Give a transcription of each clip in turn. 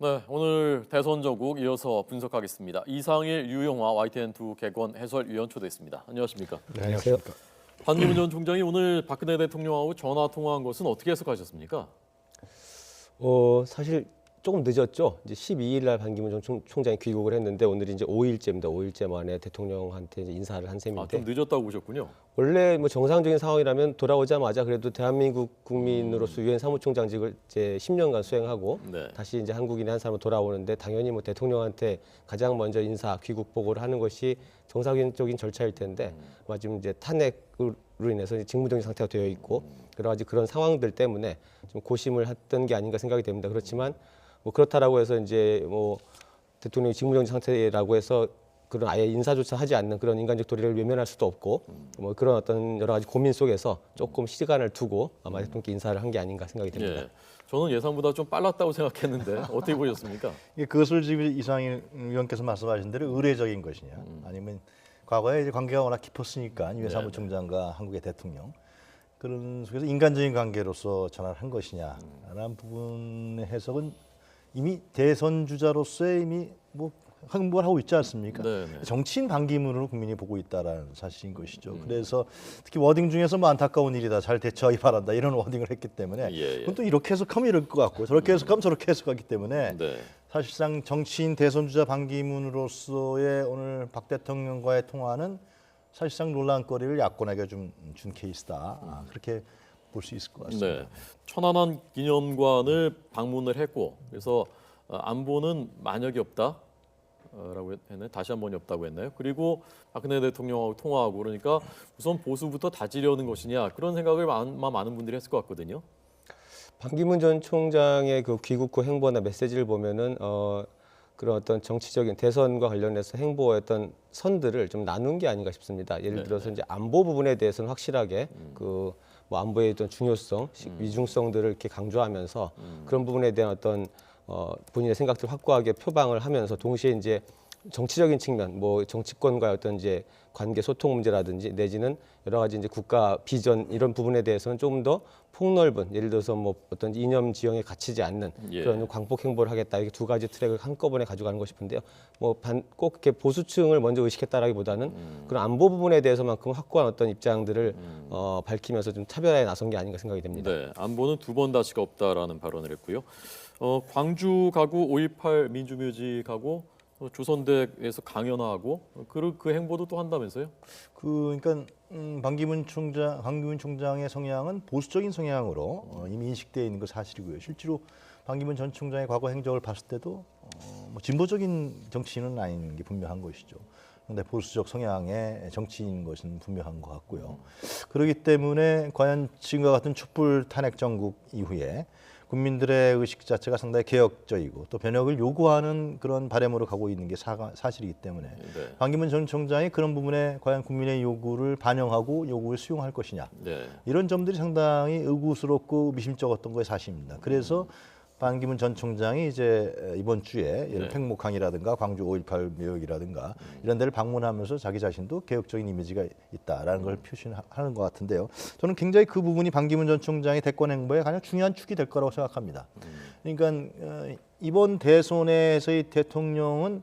네, 오늘 대선 전국 이어서 분석하겠습니다. 이상일, 유영화 YTN2 개건 해설위원 초대했습니다. 안녕하십니까? 네, 안녕하십니까. 반기문 전 총장이 오늘 박근혜 대통령하고 전화 통화한 것은 어떻게 해석하셨습니까? 사실 조금 늦었죠. 이제 12일 날 반기문 전 총장이 귀국을 했는데 오늘이 이제 5일째입니다. 5일째 만에 대통령한테 이제 인사를 한 셈인데. 좀 늦었다고 보셨군요. 원래 뭐 정상적인 상황이라면 돌아오자마자 그래도 대한민국 국민으로서 유엔 사무총장직을 이제 10년간 수행하고 네. 다시 이제 한국인의 한 사람으로 돌아오는데 당연히 뭐 대통령한테 가장 먼저 인사 귀국 보고를 하는 것이 정상적인 절차일 텐데 지금 이제 탄핵으로 인해서 이제 직무정지 상태가 되어 있고 여러 가지 그런 상황들 때문에 좀 고심을 했던 게 아닌가 생각이 됩니다. 그렇지만 뭐 그렇다라고 해서 이제 뭐 대통령이 직무정지 상태라고 해서 그런 아예 인사조차 하지 않는 그런 인간적 도리를 외면할 수도 없고 뭐 그런 어떤 여러 가지 고민 속에서 조금 시간을 두고 아마 대통령께 인사를 한 게 아닌가 생각이 됩니다. 예, 저는 예상보다 좀 빨랐다고 생각했는데 어떻게 보셨습니까? 그것을 지금 이상일 의원께서 말씀하신 대로 의례적인 것이냐, 아니면 과거에 이제 관계가 워낙 깊었으니까 유엔 사무총장과 한국의 대통령 그런 속에서 인간적인 관계로서 전화를 한 것이냐라는 부분의 해석은 이미 대선 주자로서의 이미 뭐 행보를 하고 있지 않습니까? 네네. 정치인 반기문으로 국민이 보고 있다라는 사실인 것이죠. 그래서 특히 워딩 중에서 뭐 안타까운 일이다, 잘 대처하기 바란다 이런 워딩을 했기 때문에 예. 그건 또 이렇게 해석하면 이럴 것 같고 저렇게 해석하면 저렇게 해석하기 때문에 네. 사실상 정치인 대선 주자 반기문으로서의 오늘 박 대통령과의 통화는 사실상 논란거리를 야권에게 좀 준 케이스다. 그렇게 볼 수 있을 것 같습니다. 네. 천안함 기념관을 방문을 했고 그래서 안보는 만약이 없다. 라고 했네. 다시 한 번이 없다고 했나요? 그리고 박근혜 대통령하고 통화하고 그러니까 우선 보수부터 다지려는 것이냐 그런 생각을 많은 분들이 했을 것 같거든요. 반기문 전 총장의 그 귀국 후 행보나 메시지를 보면은 그런 어떤 정치적인 대선과 관련해서 행보했던 선들을 좀 나눈 게 아닌가 싶습니다. 예를 들어서 이제 안보 부분에 대해서는 확실하게 그 뭐 안보의 어떤 중요성, 위중성들을 이렇게 강조하면서 그런 부분에 대한 어떤 본인의 생각들을 확고하게 표방을 하면서 동시에 이제 정치적인 측면, 뭐 정치권과의 어떤 이제 관계 소통 문제라든지 내지는 여러 가지 이제 국가 비전 이런 부분에 대해서는 조금 더 폭넓은 예를 들어서 뭐 어떤 이념 지형에 갇히지 않는 그런 광복 행보를 하겠다 이렇게 두 가지 트랙을 한꺼번에 가져가는 거 싶은데요. 뭐 꼭 이렇게 보수층을 먼저 의식했다라기보다는 그런 안보 부분에 대해서만큼 확고한 어떤 입장들을 밝히면서 좀 차별화에 나선 게 아닌가 생각이 됩니다. 네, 안보는 두 번 다시가 없다라는 발언을 했고요. 광주 가구 5.18 민주묘지 가고 조선대에서 강연하고 그 행보도 또 한다면서요? 그러니까 반기문 총장의 성향은 보수적인 성향으로 이미 인식되어 있는 거 사실이고요. 실제로 반기문 전 총장의 과거 행적을 봤을 때도 뭐 진보적인 정치인은 아닌 게 분명한 것이죠. 근데 보수적 성향의 정치인인 것은 분명한 것 같고요. 그렇기 때문에 과연 지금과 같은 촛불 탄핵 정국 이후에 국민들의 의식 자체가 상당히 개혁적이고 또 변혁을 요구하는 그런 바람으로 가고 있는 게 사실이기 때문에 네. 반기문 전 총장이 그런 부분에 과연 국민의 요구를 반영하고 요구를 수용할 것이냐 네. 이런 점들이 상당히 의구스럽고 미심쩍었던 것이 사실입니다. 그래서 반기문 전 총장이 이제 이번 주에 팽목항이라든가 광주 5.18 묘역이라든가 이런 데를 방문하면서 자기 자신도 개혁적인 이미지가 있다라는 걸 표시하는 것 같은데요. 저는 굉장히 그 부분이 반기문 전 총장의 대권 행보에 가장 중요한 축이 될 거라고 생각합니다. 그러니까 이번 대선에서의 대통령은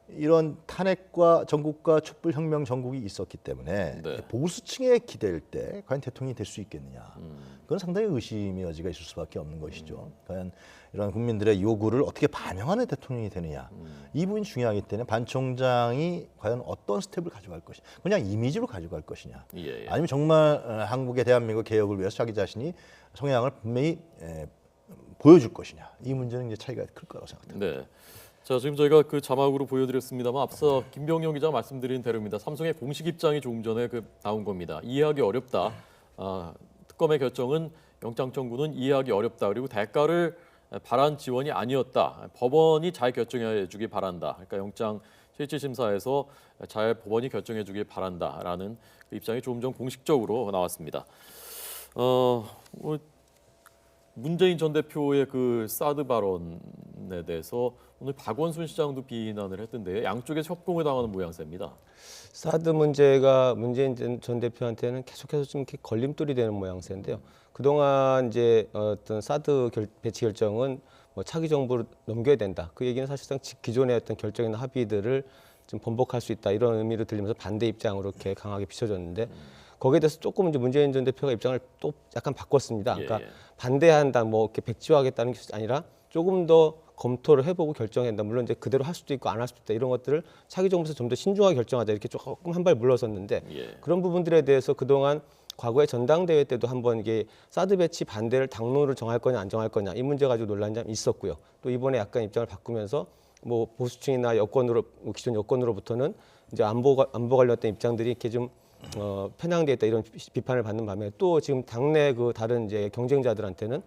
이런 탄핵과 전국과 촛불혁명 전국이 있었기 때문에 보수층에 기댈 때 과연 대통령이 될 수 있겠느냐. 그건 상당히 의심의 여지가 있을 수밖에 없는 것이죠. 과연 이런 국민들의 요구를 어떻게 반영하는 대통령이 되느냐. 이 부분이 중요하기 때문에 반 총장이 과연 어떤 스텝을 가져갈 것이냐. 그냥 이미지로 가져갈 것이냐. 아니면 정말 한국의 대한민국 개혁을 위해서 자기 자신이 성향을 분명히 보여줄 것이냐. 이 문제는 이제 차이가 클 거라고 생각합니다. 네. 자, 지금 저희가 그 자막으로 보여드렸습니다만 앞서 김병영 기자가 말씀드린 대로입니다. 삼성의 공식 입장이 조금 전에 나온 겁니다. 이해하기 어렵다. 특검의 결정은 영장 청구는 이해하기 어렵다. 그리고 대가를 바란 지원이 아니었다. 법원이 잘 결정해 주길 바란다. 그러니까 영장 실질심사에서 잘 법원이 결정해 주길 바란다라는 그 입장이 조금 전 공식적으로 나왔습니다. 문재인 전 대표의 그 사드 발언에 대해서 오늘 박원순 시장도 비난을 했던데 양쪽에서 협공을 당하는 모양새입니다. 사드 문제가 문재인 전 대표한테는 계속해서 좀 이렇게 걸림돌이 되는 모양새인데요. 그동안 이제 어떤 사드 배치 결정은 뭐 차기 정부로 넘겨야 된다. 그 얘기는 사실상 기존의 어떤 결정이나 합의들을 좀 번복할 수 있다 이런 의미로 들리면서 반대 입장으로 이렇게 강하게 비춰졌는데 거기에 대해서 조금 이제 문재인 전 대표가 입장을 또 약간 바꿨습니다. 그러니까 반대한다, 뭐 이렇게 백지화하겠다는 게 아니라 조금 더 검토를 해보고 결정해야 한다. 물론 이제 그대로 할 수도 있고 안 할 수도 있다. 이런 것들을 차기 정부에서 좀 더 신중하게 결정하자 이렇게 조금 한 발 물러섰는데 그런 부분들에 대해서 그동안 과거에 전당대회 때도 한번 이게 사드 배치 반대를 당론으로 정할 거냐 안 정할 거냐 이 문제 가지고 논란이 좀 있었고요. 또 이번에 약간 입장을 바꾸면서 뭐 보수층이나 여권으로 기존 여권으로부터는 이제 안보 관련된 입장들이 이렇게 좀 편향돼 있다 이런 비판을 받는 반면에 또 지금 당내 그 다른 이제 경쟁자들한테는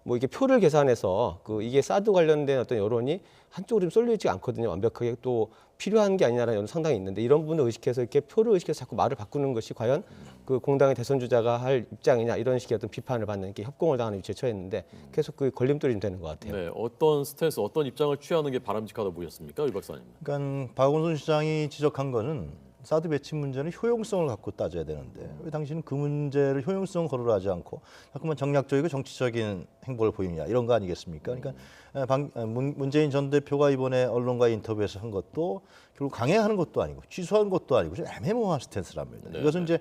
뭐 이게 표를 계산해서 그 이게 사드 관련된 어떤 여론이 한쪽으로 좀 쏠려 있지 않거든요. 완벽하게 또 필요한 게 아니냐라는 여론 상당히 있는데 이런 부분을 의식해서 이렇게 표를 의식해서 자꾸 말을 바꾸는 것이 과연 그 공당의 대선 주자가 할 입장이냐 이런 식의 어떤 비판을 받는 게 협공을 당하는 위치에 처했는데 계속 그 걸림돌이 좀 되는 것 같아요. 네, 어떤 스탠스, 어떤 입장을 취하는 게 바람직하다 보셨습니까, 유 박사님? 그러니까 박원순 시장이 지적한 거는 사드 배치 문제는 효용성을 갖고 따져야 되는데 왜 당신은 그 문제를 효용성 거론을 하지 않고 자꾸만 정략적이고 정치적인 행보를 보이느냐 이런 거 아니겠습니까? 그러니까 문재인 전 대표가 이번에 언론과 인터뷰에서 한 것도 결국 강행하는 것도 아니고 취소한 것도 아니고 좀 애매모호한 스탠스랍니다. 이것은 이제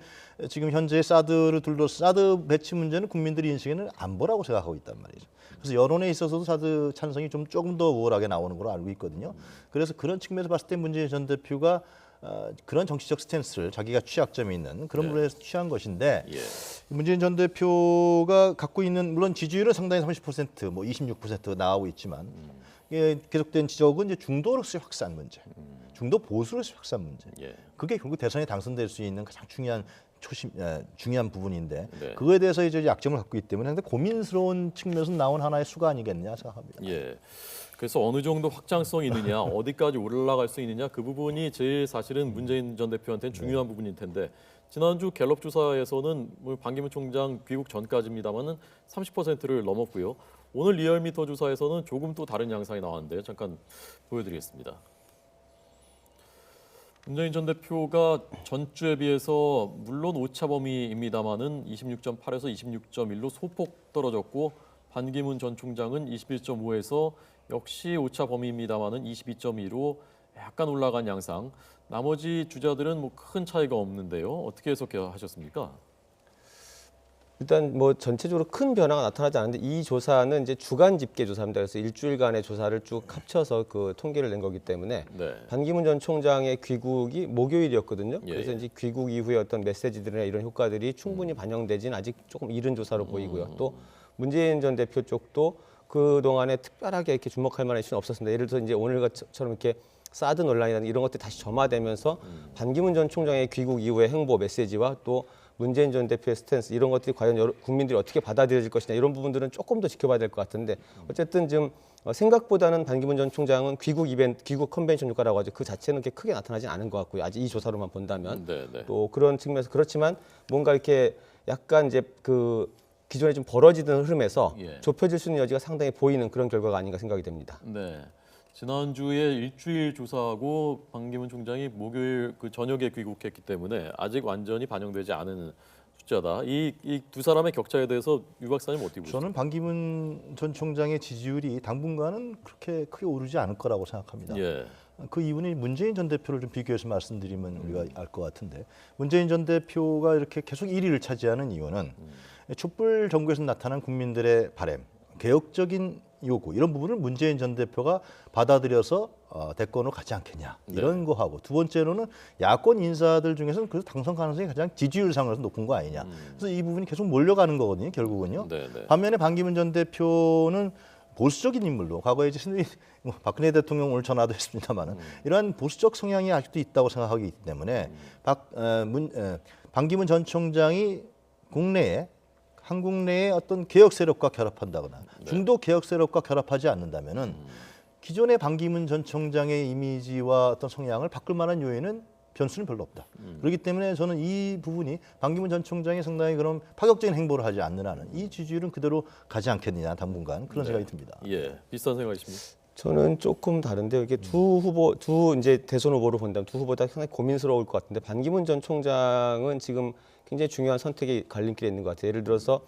지금 현재 사드를 둘러싸 사드 배치 문제는 국민들이 인식에는 안보라고 생각하고 있단 말이죠. 그래서 여론에 있어서도 사드 찬성이 좀 조금 더 우월하게 나오는 걸로 알고 있거든요. 그래서 그런 측면에서 봤을 때 문재인 전 대표가 그런 정치적 스탠스를 자기가 취약점이 있는 그런 부분에서 취한 것인데 문재인 전 대표가 갖고 있는 물론 지지율은 상당히 30%, 뭐 26% 나오고 있지만 이게 계속된 지적은 이제 중도로서의 확산 문제, 중도 보수로서의 확산 문제. 그게 결국 대선에 당선될 수 있는 가장 중요한 부분인데 그거에 대해서 이제 약점을 갖고 있기 때문에 상당히 고민스러운 측면에서 나온 하나의 수가 아니겠느냐 생각합니다. 그래서 어느 정도 확장성이 있느냐, 어디까지 올라갈 수 있느냐 그 부분이 제일 사실은 문재인 전 대표한테는 중요한 부분일 텐데 지난주 갤럽 조사에서는 뭐 반기문 총장 귀국 전까지입니다만은 30%를 넘었고요. 오늘 리얼미터 조사에서는 조금 또 다른 양상이 나왔는데 잠깐 보여드리겠습니다. 문재인 전 대표가 전주에 비해서 물론 오차 범위입니다만은 26.8에서 26.1로 소폭 떨어졌고 반기문 전 총장은 21.5에서 역시 오차 범위입니다만은 22.2로 약간 올라간 양상. 나머지 주자들은 뭐 큰 차이가 없는데요. 어떻게 해석하셨습니까? 일단 뭐 전체적으로 큰 변화가 나타나지 않는데 이 조사는 이제 주간 집계 조사입니다. 그래서 일주일간의 조사를 쭉 합쳐서 그 통계를 낸 거기 때문에 반기문 전 총장의 귀국이 목요일이었거든요. 그래서 이제 귀국 이후에 어떤 메시지들이나 이런 효과들이 충분히 반영되지는 아직 조금 이른 조사로 보이고요. 또 문재인 전 대표 쪽도 그 동안에 특별하게 이렇게 주목할 만한 이슈는 없었습니다. 예를 들어서 이제 오늘처럼 이렇게 사드 논란이라는 이런 것들이 다시 점화되면서 반기문 전 총장의 귀국 이후의 행보 메시지와 또 문재인 전 대표의 스탠스 이런 것들이 과연 국민들이 어떻게 받아들여질 것이냐 이런 부분들은 조금 더 지켜봐야 될 것 같은데 어쨌든 지금 생각보다는 반기문 전 총장은 귀국 컨벤션 효과라고 하죠. 그 자체는 그렇게 크게 나타나지 않은 것 같고요. 아직 이 조사로만 본다면 또 그런 측면에서 그렇지만 뭔가 이렇게 약간 이제 그 기존에 좀 벌어지던 흐름에서 좁혀질 수 있는 여지가 상당히 보이는 그런 결과가 아닌가 생각이 됩니다. 지난주에 일주일 조사하고 반기문 총장이 목요일 그 저녁에 귀국했기 때문에 아직 완전히 반영되지 않은 숫자다. 이 두 사람의 격차에 대해서 유 박사님 어떻게 보세요? 저는 반기문 전 총장의 지지율이 당분간은 그렇게 크게 오르지 않을 거라고 생각합니다. 그 이유는 문재인 전 대표를 좀 비교해서 말씀드리면 우리가 알 것 같은데 문재인 전 대표가 이렇게 계속 1위를 차지하는 이유는 촛불 정부에서 나타난 국민들의 바람, 개혁적인 요구 이런 부분을 문재인 전 대표가 받아들여서 대권으로 가지 않겠냐 이런 거하고 두 번째로는 야권 인사들 중에서는 그 당선 가능성이 가장 지지율상으로서 높은 거 아니냐. 그래서 이 부분이 계속 몰려가는 거거든요. 결국은요. 반면에 반기문 전 대표는 보수적인 인물로 과거에 이제 박근혜 대통령 오늘 전화도 했습니다만은 이러한 보수적 성향이 아직도 있다고 생각하기 때문에 반기문 전 총장이 국내에 한국 내의 어떤 개혁 세력과 결합한다거나 중도 개혁 세력과 결합하지 않는다면은 기존의 반기문 전 총장의 이미지와 어떤 성향을 바꿀 만한 요인은 변수는 별로 없다. 그렇기 때문에 저는 이 부분이 반기문 전 총장이 상당히 그런 파격적인 행보를 하지 않는 한은 이 지지율은 그대로 가지 않겠느냐 당분간 그런 생각이 듭니다. 비슷한 생각이십니까? 저는 조금 다른데요. 이게 두 이제 대선 후보로 본다면 두 후보 다 상당히 고민스러울 것 같은데 반기문 전 총장은 지금 굉장히 중요한 선택이 갈림길에 있는 것 같아요. 예를 들어서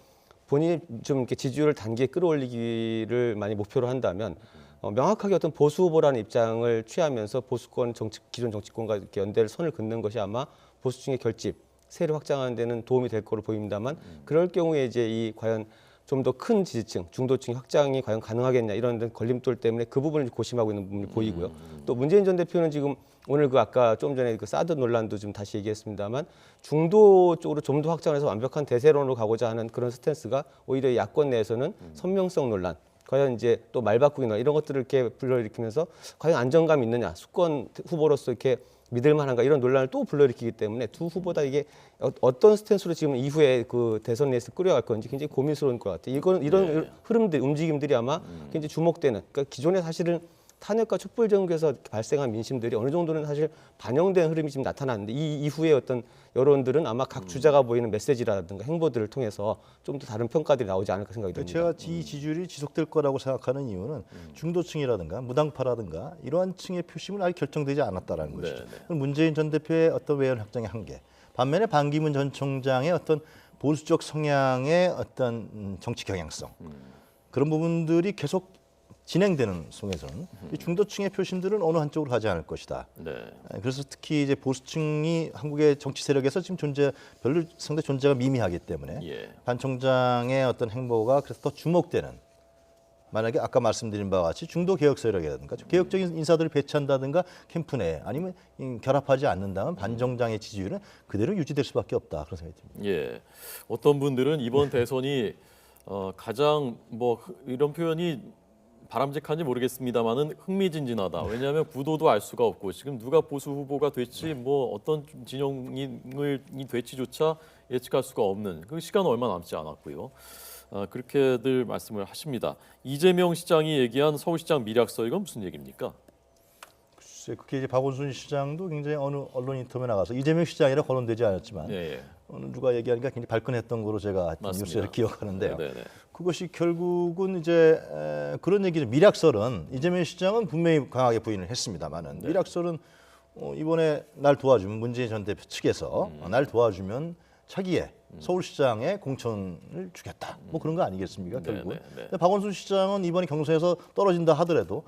본인이 좀 이렇게 지지율을 단기에 끌어올리기를 많이 목표로 한다면 명확하게 어떤 보수 후보라는 입장을 취하면서 보수권 기존 정치권과 이렇게 연대를 선을 긋는 것이 아마 보수층의 결집, 세를 확장하는 데는 도움이 될 거로 보입니다만 그럴 경우에 이제 이 과연 좀 더 큰 지지층, 중도층 확장이 과연 가능하겠냐 이런 걸림돌 때문에 그 부분을 고심하고 있는 부분이 보이고요. 또 문재인 전 대표는 지금 오늘 그 아까 좀 전에 그 사드 논란도 좀 다시 얘기했습니다만 중도 쪽으로 좀 더 확장해서 완벽한 대세론으로 가고자 하는 그런 스탠스가 오히려 야권 내에서는 선명성 논란, 과연 이제 또 말바꾸기나 이런 것들을 이렇게 불러일으키면서 과연 안정감이 있느냐, 수권 후보로서 이렇게 믿을만한가 이런 논란을 또 불러일으키기 때문에 두 후보 다 이게 어떤 스탠스로 지금 이후에 그 대선 레이스 끌어갈 건지 굉장히 고민스러운 것 같아요. 이런 흐름들, 움직임들이 아마 굉장히 주목되는. 그러니까 기존에 사실은 탄핵과 촛불 정국에서 발생한 민심들이 어느 정도는 사실 반영된 흐름이 지금 나타났는데 이 이후에 어떤 여론들은 아마 각 주자가 보이는 메시지라든가 행보들을 통해서 좀 더 다른 평가들이 나오지 않을까 생각이 듭니다. 제가 이 지지율이 지속될 거라고 생각하는 이유는 중도층이라든가 무당파라든가 이러한 층의 표심은 아직 결정되지 않았다라는 것이죠. 문재인 전 대표의 어떤 외연 확장의 한계, 반면에 반기문 전 총장의 어떤 보수적 성향의 어떤 정치 경향성 그런 부분들이 계속 진행되는 속에서는 이 중도층의 표심들은 어느 한쪽으로 가지 않을 것이다. 네. 그래서 특히 이제 보수층이 한국의 정치 세력에서 지금 별로 상당히 존재가 미미하기 때문에 예. 반 총장의 어떤 행보가 그래서 더 주목되는. 만약에 아까 말씀드린 바와 같이 중도 개혁 세력이라든가 개혁적인 인사들을 배치한다든가 캠프 내에 아니면 결합하지 않는다면 반 총장의 지지율은 그대로 유지될 수밖에 없다 그런 생각이 듭니다. 예. 어떤 분들은 이번 대선이 가장 뭐 이런 표현이 바람직한지 모르겠습니다만은 흥미진진하다. 왜냐하면 구도도 알 수가 없고 지금 누가 보수 후보가 될지 뭐 어떤 진영이 될지조차 예측할 수가 없는 그 시간 얼마 남지 않았고요. 그렇게들 말씀을 하십니다. 이재명 시장이 얘기한 서울시장 미략서 이건 무슨 얘기입니까? 글쎄, 그게 이제 박원순 시장도 굉장히 어느 언론 인터뷰에 나가서 이재명 시장이라 거론되지 않았지만 예. 어느 누가 얘기하니까 굉장히 발끈했던 거로 제가 뉴스에서 기억하는데요. 네네. 그것이 결국은 이제 그런 얘기죠. 미략설은 이재명 시장은 분명히 강하게 부인을 했습니다만은 미략설은 이번에 날 도와주면 문재인 전 대표 측에서 날 도와주면 차기에 서울시장에 공천을 주겠다. 뭐 그런 거 아니겠습니까? 결국은. 근데 박원순 시장은 이번에 경선에서 떨어진다 하더라도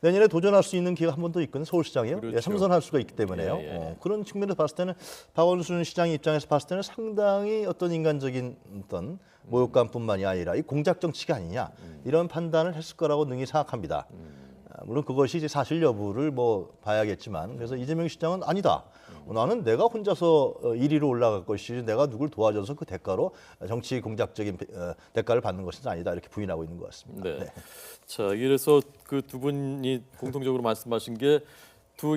내년에 도전할 수 있는 기회가 한 번 더 있거든요. 서울시장이요. 그렇죠. 예, 삼선할 수가 있기 때문에요. 예. 그런 측면에서 봤을 때는 박원순 시장 입장에서 봤을 때는 상당히 어떤 인간적인 어떤 모욕감뿐만이 아니라 이 공작 정치가 아니냐 이런 판단을 했을 거라고 능히 생각합니다. 물론 그것이 이제 사실 여부를 뭐 봐야겠지만 그래서 이재명 시장은 아니다. 나는 내가 혼자서 1위로 올라갈 것이지 내가 누굴 도와줘서 그 대가로 정치 공작적인 대가를 받는 것은 아니다 이렇게 부인하고 있는 것 같습니다. 네. 자, 이래서 그 두 분이 공통적으로 말씀하신 게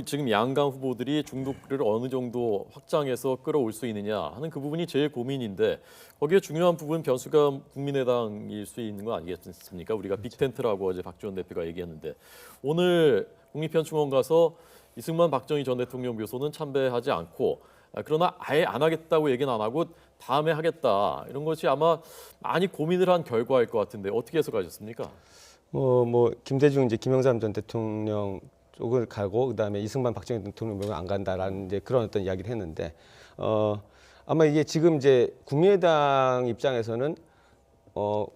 지금 양강 후보들이 중도를 어느 정도 확장해서 끌어올 수 있느냐 하는 그 부분이 제일 고민인데 거기에 중요한 부분 변수가 국민의당일 수 있는 거 아니겠습니까? 우리가 빅텐트라고 어제 박지원 대표가 얘기했는데 오늘 국립현충원 가서 이승만 박정희 전 대통령 묘소는 참배하지 않고 그러나 아예 안 하겠다고 얘기는 안 하고 다음에 하겠다 이런 것이 아마 많이 고민을 한 결과일 것 같은데 어떻게 해석하셨습니까? 뭐 김대중 이제 김영삼 전 대통령 쪽을 가고 그다음에 이승만 박정희 대통령 묘는 안 간다라는 이제 그런 어떤 이야기를 했는데 아마 이게 지금 이제 국민의당 입장에서는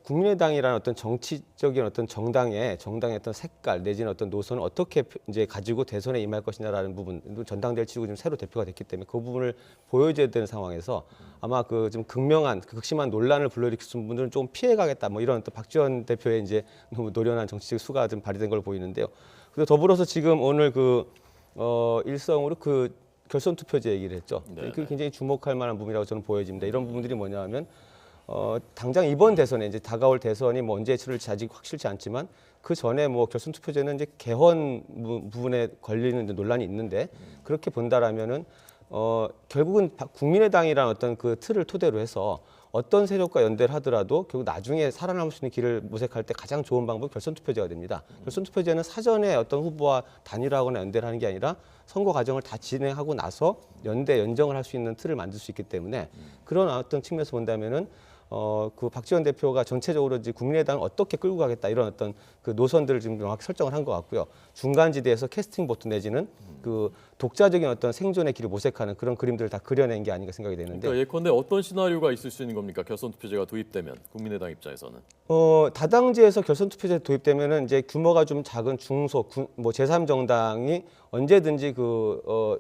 국민의당이라는 어떤 정치적인 어떤 정당의 어떤 색깔 내지는 어떤 노선을 어떻게 이제 가지고 대선에 임할 것이냐라는 부분, 전당대회를 치르고 지금 새로 대표가 됐기 때문에 그 부분을 보여줘야 되는 상황에서 아마 그 좀 극심한 논란을 불러일으키는 분들은 좀 피해가겠다 뭐 이런 또 박지원 대표의 이제 너무 노련한 정치적 수가 좀 발휘된 걸로 보이는데요. 그래서 더불어서 지금 오늘 일성으로 결선 투표제 얘기를 했죠. 그 굉장히 주목할 만한 부분이라고 저는 보여집니다. 이런 부분들이 뭐냐하면. 당장 이번 대선에 이제 다가올 대선이 뭐 언제 치를지 아직 확실치 않지만 그 전에 뭐 결선 투표제는 이제 개헌 부분에 걸리는 논란이 있는데 그렇게 본다라면은 결국은 국민의당이라는 어떤 그 틀을 토대로 해서 어떤 세력과 연대를 하더라도 결국 나중에 살아남을 수 있는 길을 모색할 때 가장 좋은 방법이 결선 투표제가 됩니다. 결선 투표제는 사전에 어떤 후보와 단일화하거나 연대를 하는 게 아니라 선거 과정을 다 진행하고 나서 연정을 할 수 있는 틀을 만들 수 있기 때문에 그런 어떤 측면에서 본다면은 그 박지원 대표가 전체적으로 이제 국민의당을 어떻게 끌고 가겠다 이런 어떤 그 노선들을 지금 명확히 설정을 한 것 같고요. 중간지대에서 캐스팅 보트 내지는 그 독자적인 어떤 생존의 길을 모색하는 그런 그림들을 다 그려낸 게 아닌가 생각이 되는데. 그러니까 예컨대 어떤 시나리오가 있을 수 있는 겁니까? 결선 투표제가 도입되면 국민의당 입장에서는. 다당제에서 결선 투표제 도입되면은 이제 규모가 좀 작은 중소 뭐 제3정당이 언제든지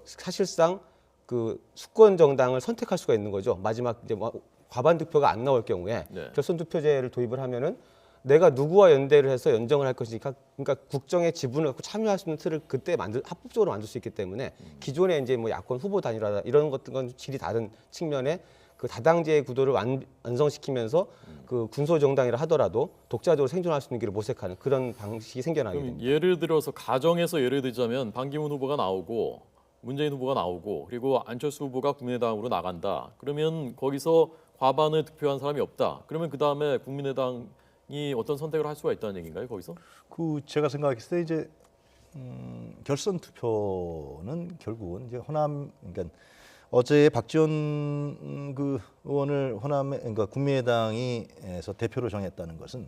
사실상 그 수권 정당을 선택할 수가 있는 거죠. 마지막 이제 뭐 과반 득표가 안 나올 경우에 네. 결선 투표제를 도입을 하면은 내가 누구와 연대를 해서 연정을 할 것이니까 그러니까 국정의 지분을 갖고 참여할 수 있는 틀을 그때 합법적으로 만들 수 있기 때문에 기존에 이제 뭐 야권 후보 단일화 이런 것들과는 질이 다른 측면에 그 다당제의 구도를 완성시키면서 그 군소 정당이라 하더라도 독자적으로 생존할 수 있는 길을 모색하는 그런 방식이 생겨나게 그럼 됩니다. 예를 들어서 가정에서 예를 들자면 반기문 후보가 나오고 문재인 후보가 나오고 그리고 안철수 후보가 국민의당으로 나간다. 그러면 거기서 과반을 득표한 사람이 없다. 그러면 그 다음에 국민의당이 어떤 선택을 할 수가 있다는 얘기인가요? 거기서? 그 제가 생각했을 때 이제 결선 투표는 결국은 이제 호남 그러니까 어제 박지원 그 의원을 그러니까 국민의당이에서 대표로 정했다는 것은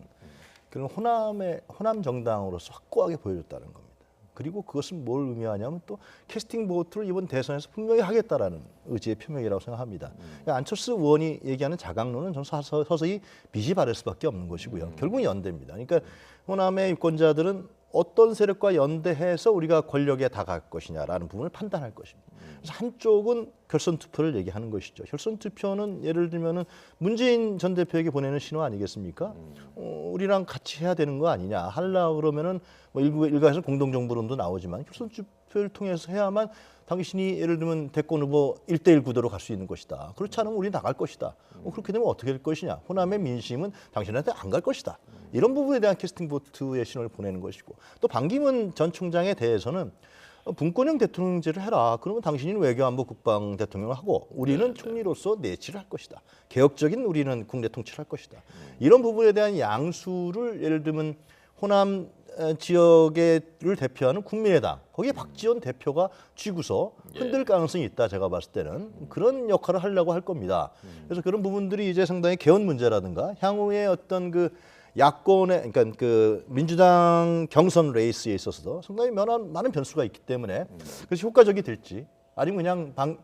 그런 호남 정당으로서 확고하게 보여줬다는 겁니다. 그리고 그것은 뭘 의미하냐면 또 캐스팅 보트를 이번 대선에서 분명히 하겠다라는 의지의 표명이라고 생각합니다. 그러니까 안철수 의원이 얘기하는 자강론은 전 서서히 빛이 바랄 수밖에 없는 것이고요. 결국은 연대입니다. 그러니까 호남의 유권자들은 어떤 세력과 연대해서 우리가 권력에 다가갈 것이냐라는 부분을 판단할 것입니다. 그래서 한쪽은 결선 투표를 얘기하는 것이죠. 결선 투표는 예를 들면은 문재인 전 대표에게 보내는 신호 아니겠습니까? 우리랑 같이 해야 되는 거 아니냐. 하려고 그러면은 뭐 일각에서 공동정부론도 나오지만 결선 투표를 통해서 해야만 당신이 예를 들면 대권 후보 1대1 구도로 갈 수 있는 것이다. 그렇지 않으면 우리 나갈 것이다. 그렇게 되면 어떻게 될 것이냐. 호남의 민심은 당신한테 안 갈 것이다. 이런 부분에 대한 캐스팅 보트의 신호를 보내는 것이고 또 반기문 전 총장에 대해서는 분권형 대통령제를 해라. 그러면 당신이 외교안보 국방 대통령을 하고 우리는 총리로서 내치를 할 것이다. 개혁적인 우리는 국내 통치를 할 것이다. 이런 부분에 대한 양수를 예를 들면 호남 지역을 대표하는 국민의당 거기에 박지원 대표가 쥐고서 흔들 가능성이 있다. 제가 봤을 때는 그런 역할을 하려고 할 겁니다. 그래서 그런 부분들이 이제 상당히 개헌 문제라든가 향후에 어떤 그 야권의 그러니까 그 민주당 경선 레이스에 있어서도 상당히 많은 변수가 있기 때문에 그래서 효과적이 될지 아니면 그냥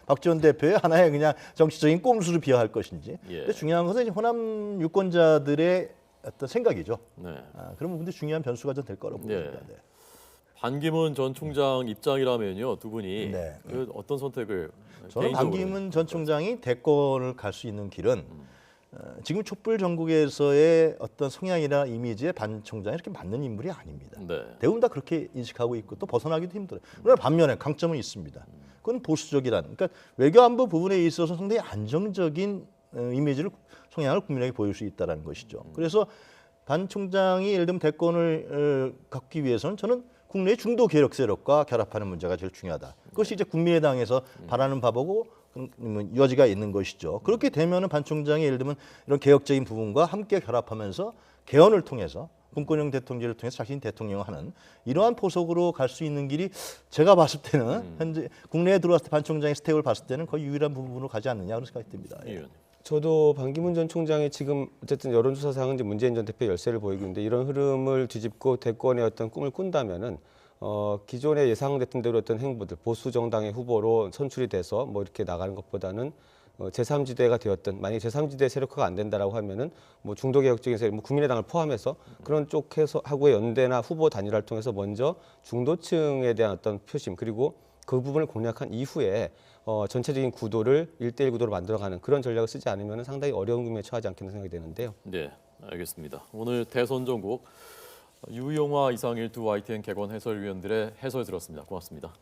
박지원 대표의 하나의 그냥 정치적인 꼼수로 비화할 것인지. 근데 중요한 것은 이제 호남 유권자들의 어떤 생각이죠. 네. 그런 부분도 중요한 변수가 좀 될 거라고 봅니다. 네. 반기문 전 총장 입장이라면요, 두 분이 네. 그 어떤 선택을 저는 개인적으로 반기문 전 총장이 대권을 갈 수 있는 길은 지금 촛불 전국에서의 어떤 성향이나 이미지에 반 총장이 이렇게 맞는 인물이 아닙니다. 네. 대부분 다 그렇게 인식하고 있고 또 벗어나기도 힘들어요. 그러나 반면에 강점은 있습니다. 그건 보수적이란, 그러니까 외교안보 부분에 있어서 상당히 안정적인 이미지를 성향을 국민에게 보일 수 있다는 것이죠. 그래서 반 총장이 예를 들면 대권을 갖기 위해서는 저는 국내 중도 개혁 세력과 결합하는 문제가 제일 중요하다. 그것이 이제 국민의당에서 바라는 바보고 여지가 있는 것이죠. 그렇게 되면은 반 총장이 예를 들면 이런 개혁적인 부분과 함께 결합하면서 개헌을 통해서 분권형 대통령제를 통해서 자신이 대통령을 하는 이러한 포석으로 갈 수 있는 길이 제가 봤을 때는 현재 국내에 들어왔을 때 반 총장의 스텝을 봤을 때는 거의 유일한 부분으로 가지 않느냐 그런 생각이 듭니다. 예. 저도 반기문 전 총장이 지금 어쨌든 여론조사상은 이제 문재인 전 대표의 열세를 보이고 있는데 이런 흐름을 뒤집고 대권의 어떤 꿈을 꾼다면은 기존에 예상됐던 대로 어떤 행보들 보수 정당의 후보로 선출이 돼서 뭐 이렇게 나가는 것보다는 제3지대가 되었던 만약에 제3지대 세력화가 안 된다라고 하면은 뭐 중도개혁적인 세력, 뭐 국민의당을 포함해서 그런 쪽에서 하고의 연대나 후보 단일화를 통해서 먼저 중도층에 대한 어떤 표심 그리고 그 부분을 공략한 이후에 전체적인 구도를 1대1 구도로 만들어가는 그런 전략을 쓰지 않으면 상당히 어려운 국면에 처하지 않겠나 생각이 되는데요. 네, 알겠습니다. 오늘 대선 전국 유용화, 이상일 두 YTN 개건 해설위원들의 해설 들었습니다. 고맙습니다.